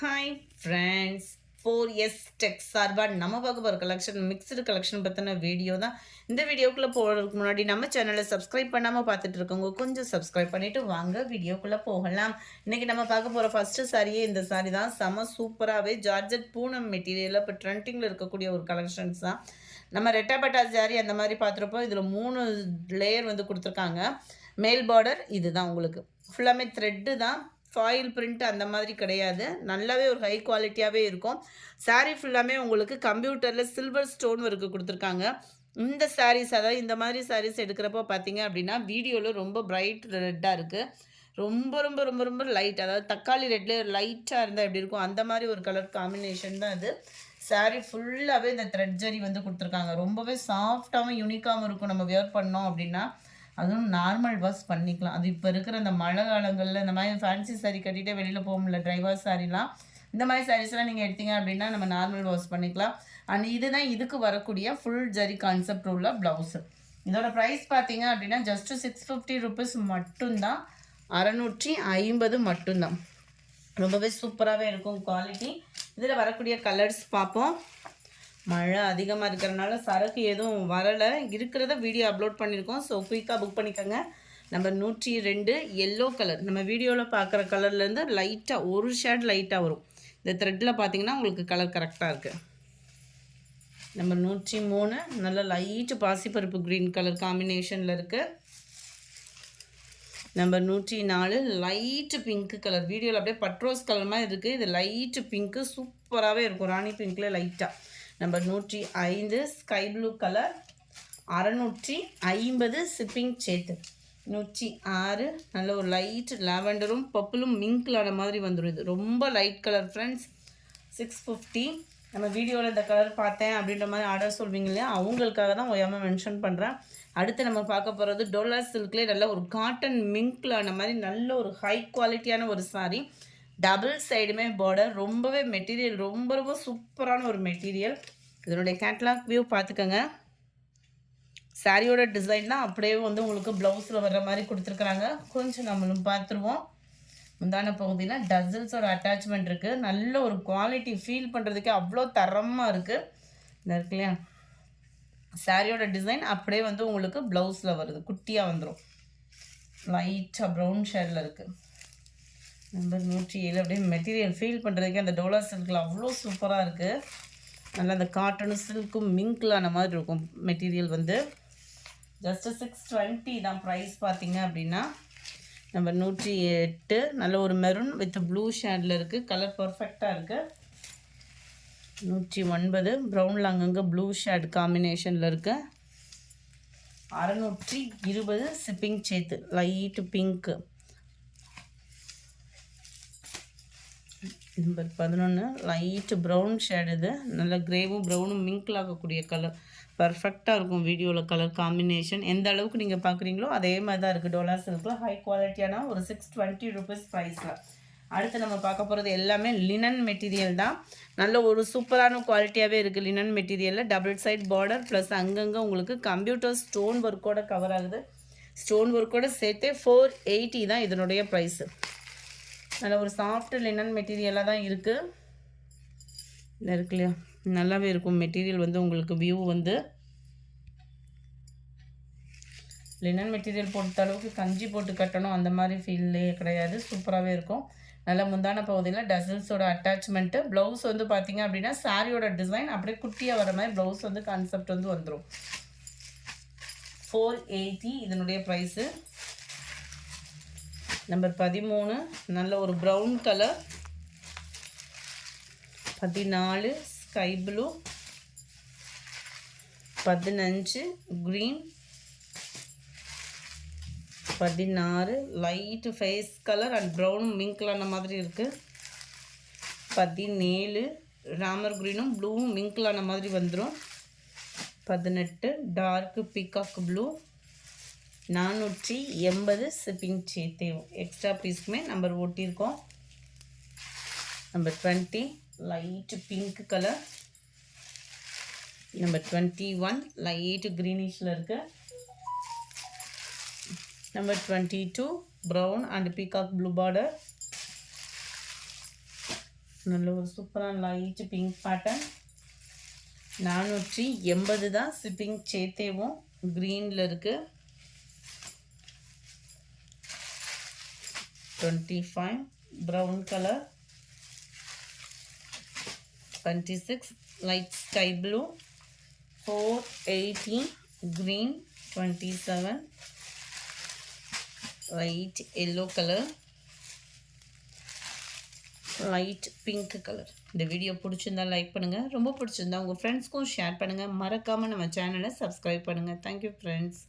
Hi friends, 4S tech சார்பாக நம்ம பார்க்க போகிற கலெக்ஷன் மிக்சடு கலெக்ஷன் பற்றின வீடியோ தான். இந்த வீடியோக்குள்ளே போகிறதுக்கு முன்னாடி நம்ம சேனலை சப்ஸ்கிரைப் பண்ணாமல் பார்த்துட்டு இருக்கவங்க கொஞ்சம் சப்ஸ்கிரைப் பண்ணிவிட்டு வாங்க வீடியோக்குள்ளே போகலாம். இன்றைக்கி நம்ம பார்க்க போகிற ஃபஸ்ட்டு சாரியே இந்த சாரி தான். செம சூப்பராகவே ஜார்ஜட் பூனம் மெட்டீரியலில் இப்போ ட்ரெண்டிங்கில் இருக்கக்கூடிய ஒரு கலெக்ஷன்ஸ் தான். நம்ம ரெட்டாபட்டா சாரி அந்த மாதிரி பார்த்துருப்போம். இதில் 3 லேயர் வந்து கொடுத்துருக்காங்க. மேல் பார்டர் இது தான் உங்களுக்கு ஃபுல்லாமே த்ரெட்டு தான். ஃபாயில் பிரிண்ட் அந்த மாதிரி கிடையாது. நல்லாவே ஒரு ஹை குவாலிட்டியாகவே இருக்கும். சாரீ ஃபுல்லாமே உங்களுக்கு கம்ப்யூட்டரில் சில்வர் ஸ்டோன் ஒர்க்கு கொடுத்துருக்காங்க. இந்த சாரீஸ், அதாவது இந்த மாதிரி சாரீஸ் எடுக்கிறப்போ பார்த்தீங்க அப்படின்னா வீடியோவில் ரொம்ப பிரைட் ரெட்டாக இருக்குது. ரொம்ப ரொம்ப ரொம்ப ரொம்ப லைட், அதாவது தக்காளி ரெட்டில் லைட்டாக இருந்தால் எப்படி இருக்கும் அந்த மாதிரி ஒரு கலர் காம்பினேஷன் தான் இது. சாரீ ஃபுல்லாகவே இந்த த்ரெட் ஜரி வந்து கொடுத்துருக்காங்க. ரொம்பவே சாஃப்டாகவும் யூனிக்காகவும் இருக்கும். நம்ம வியர் பண்ணோம் அப்படின்னா அதுவும் நார்மல் வாஷ் பண்ணிக்கலாம். அது இப்போ இருக்கிற இந்த மழை காலங்களில் இந்த மாதிரி ஃபேன்சி சாரீ கட்டிகிட்டே வெளியில் போக முடியல, ட்ரைவர் சாரீலாம், இந்த மாதிரி சாரீஸ்லாம் நீங்கள் எடுத்தீங்க அப்படின்னா நம்ம நார்மல் வாஷ் பண்ணிக்கலாம். அண்ட் இதுதான் இதுக்கு வரக்கூடிய ஃபுல் ஜரி கான்செப்ட் உள்ள ப்ளவுஸு. இதோட ப்ரைஸ் பார்த்தீங்க அப்படின்னா ஜஸ்ட்டு 650 ருபீஸ் மட்டும்தான். 650 மட்டும்தான். ரொம்பவே சூப்பராகவே இருக்கும் குவாலிட்டி. இதில் வரக்கூடிய கலர்ஸ் பார்ப்போம். மழை அதிகமாக இருக்கிறனால சரக்கு எதுவும் வரலை, இருக்கிறத வீடியோ அப்லோட் பண்ணியிருக்கோம். ஸோ குயிக்காக புக் பண்ணிக்கோங்க. Number 102 yellow colour. நம்ம வீடியோவில் பார்க்குற கலர்லேருந்து லைட்டாக ஒரு ஷேட் லைட்டாக வரும். இந்த த்ரெட்டில் பார்த்தீங்கன்னா உங்களுக்கு கலர் கரெக்டாக இருக்குது. நம்பர் 103 நல்ல லைட்டு பாசிப்பருப்பு க்ரீன் கலர் காம்பினேஷனில் இருக்குது. Number 104 light pink colour. வீடியோவில் அப்படியே பட்ரோஸ் கலர் மாதிரி இருக்குது. இது லைட்டு பிங்க்கு சூப்பராகவே இருக்கும். ராணி பிங்க்கில் லைட்டாக. Number 105 sky blue colour. 650 shipping சேர்த்து. 106 நல்ல ஒரு லைட் லாவெண்டரும் பர்பிளும் மிங்க்லான மாதிரி வந்துடும். இது ரொம்ப லைட் கலர் ஃப்ரெண்ட்ஸ். 650. நம்ம வீடியோவில் இந்த கலர் பார்த்தேன் அப்படின்ற மாதிரி ஆர்டர் சொல்வீங்க இல்லையா, அவங்களுக்காக தான் ஓயாமல் மென்ஷன் பண்ணுறேன். அடுத்து நம்ம பார்க்க போகிறது டோலா சில்க்லேயே நல்ல ஒரு காட்டன் மிங்க்லான மாதிரி நல்ல ஒரு ஹை குவாலிட்டியான ஒரு சாரீ. டபுள் சைடுமே பார்டர். ரொம்பவே மெட்டீரியல் ரொம்ப ரொம்ப சூப்பரான ஒரு மெட்டீரியல். இதனுடைய கேட்லாக் வியூ பார்த்துக்கோங்க. சாரியோட டிசைன் தான் அப்படியே வந்து உங்களுக்கு ப்ளவுஸில் வர்ற மாதிரி கொடுத்துருக்குறாங்க. கொஞ்சம் நம்மளும் பார்த்துருவோம். முந்தான பகுதியில் டசல்ஸோட அட்டாச்மெண்ட் இருக்குது. நல்ல ஒரு குவாலிட்டி ஃபீல் பண்ணுறதுக்கே அவ்வளோ தரமாக இருக்குது. இந்த இருக்கு இல்லையா, சாரியோட டிசைன் அப்படியே வந்து உங்களுக்கு ப்ளவுஸில் வருது. குட்டியாக வந்துடும். லைட்டாக ப்ரௌன் ஷேடில் இருக்குது. நம்பர் 107 அப்படியே மெட்டீரியல் ஃபீல் பண்ணுறதுக்கே அந்த டோலா சில்கில் அவ்வளோ சூப்பராக இருக்குது. நல்லா அந்த காட்டனும் சில்க்கும் மிங்க்லான மாதிரி இருக்கும் மெட்டீரியல் வந்து. ஜஸ்ட்டு 620 தான் ப்ரைஸ் பார்த்தீங்க அப்படின்னா. நம்பர் 108 நல்ல ஒரு மெரூன் வித் ப்ளூ ஷேடில் இருக்குது. கலர் பர்ஃபெக்டாக இருக்குது. 109 ப்ரௌனில் அங்கங்கே ப்ளூ ஷேட் காம்பினேஷனில் இருக்குது. 620 ஷிப்பிங் சேர்த்து. Light pink. Number 11 light brown shade. இது நல்ல கிரேவும் ப்ரௌனும் மிங்கிள் ஆகக்கூடிய கலர். பர்ஃபெக்டாக இருக்கும் வீடியோவில் கலர் காம்பினேஷன். எந்த அளவுக்கு நீங்கள் பார்க்குறீங்களோ அதே மாதிரி தான் இருக்குது. டோலா சில்கில் ஹை குவாலிட்டியான ஒரு 620 ருபீஸ் ப்ரைஸில். அடுத்து நம்ம பார்க்க போகிறது எல்லாமே லினன் மெட்டீரியல் தான். நல்ல ஒரு சூப்பரான குவாலிட்டியாகவே இருக்குது. லினன் மெட்டீரியலில் டபுள் சைட் பார்டர் ப்ளஸ் அங்கங்கே உங்களுக்கு கம்ப்யூட்டர் ஸ்டோன் ஒர்க்கோட கவர் ஆகுது. ஸ்டோன் ஒர்க்கோட சேர்த்து 480 தான் இதனுடைய ப்ரைஸு. நல்ல ஒரு சாஃப்ட் லினன் மெட்டீரியலாக தான் இருக்குது. இல்லை இருக்கு இல்லையா, நல்லாவே இருக்கும் மெட்டீரியல் வந்து உங்களுக்கு வியூ வந்து. லினன் மெட்டீரியல் பொறுத்த அளவுக்கு கஞ்சி போட்டு கட்டணும் அந்த மாதிரி ஃபீல்லே கிடையாது. சூப்பராகவே இருக்கும். நல்ல முந்தான பகுதியில் டசல்ஸோட அட்டாச்மெண்ட்டு. ப்ளவுஸ் வந்து பார்த்திங்க அப்படின்னா சாரியோட டிசைன் அப்படியே குட்டியாக வர மாதிரி ப்ளவுஸ் வந்து கான்செப்ட் வந்து வந்துடும். 480 இதனுடைய ப்ரைஸு. நம்பர் 13 நல்ல ஒரு brown colour. 14 sky blue. 15 green. 16 light face colour and brown மிங்க்லான மாதிரி இருக்குது. 17 ராமர் க்ரீனும் ப்ளூவும் மிங்க்லான மாதிரி வந்துடும். 18 டார்க்கு பீகாக் ப்ளூ. 480 ஷிப்பிங் சேர்த்து. எக்ஸ்ட்ரா பீஸ்க்குமே நம்பர் ஓட்டியிருக்கோம். Number 20 light pink colour. Number 21 light க்ரீனிஷில் இருக்குது. Number 22 brown and peacock blue border. நல்ல ஒரு சூப்பரான லைட் பிங்க் பேட்டர்ன். 480 தான் ஷிப்பிங் சேர்த்தேவும். க்ரீனில் இருக்குது. 25 brown color, 26 light sky blue, 418 green, 27 light yellow color, light pink color. இந்த வீடியோ பிடிச்சிருந்தா லைக் பண்ணுங்கள், ரொம்ப பிடிச்சிருந்தா உங்கள் ஃப்ரெண்ட்ஸ்க்கும் ஷேர் பண்ணுங்கள், மறக்காமல் நம்ம சேனலை சப்ஸ்கிரைப் பண்ணுங்கள். Thank you friends.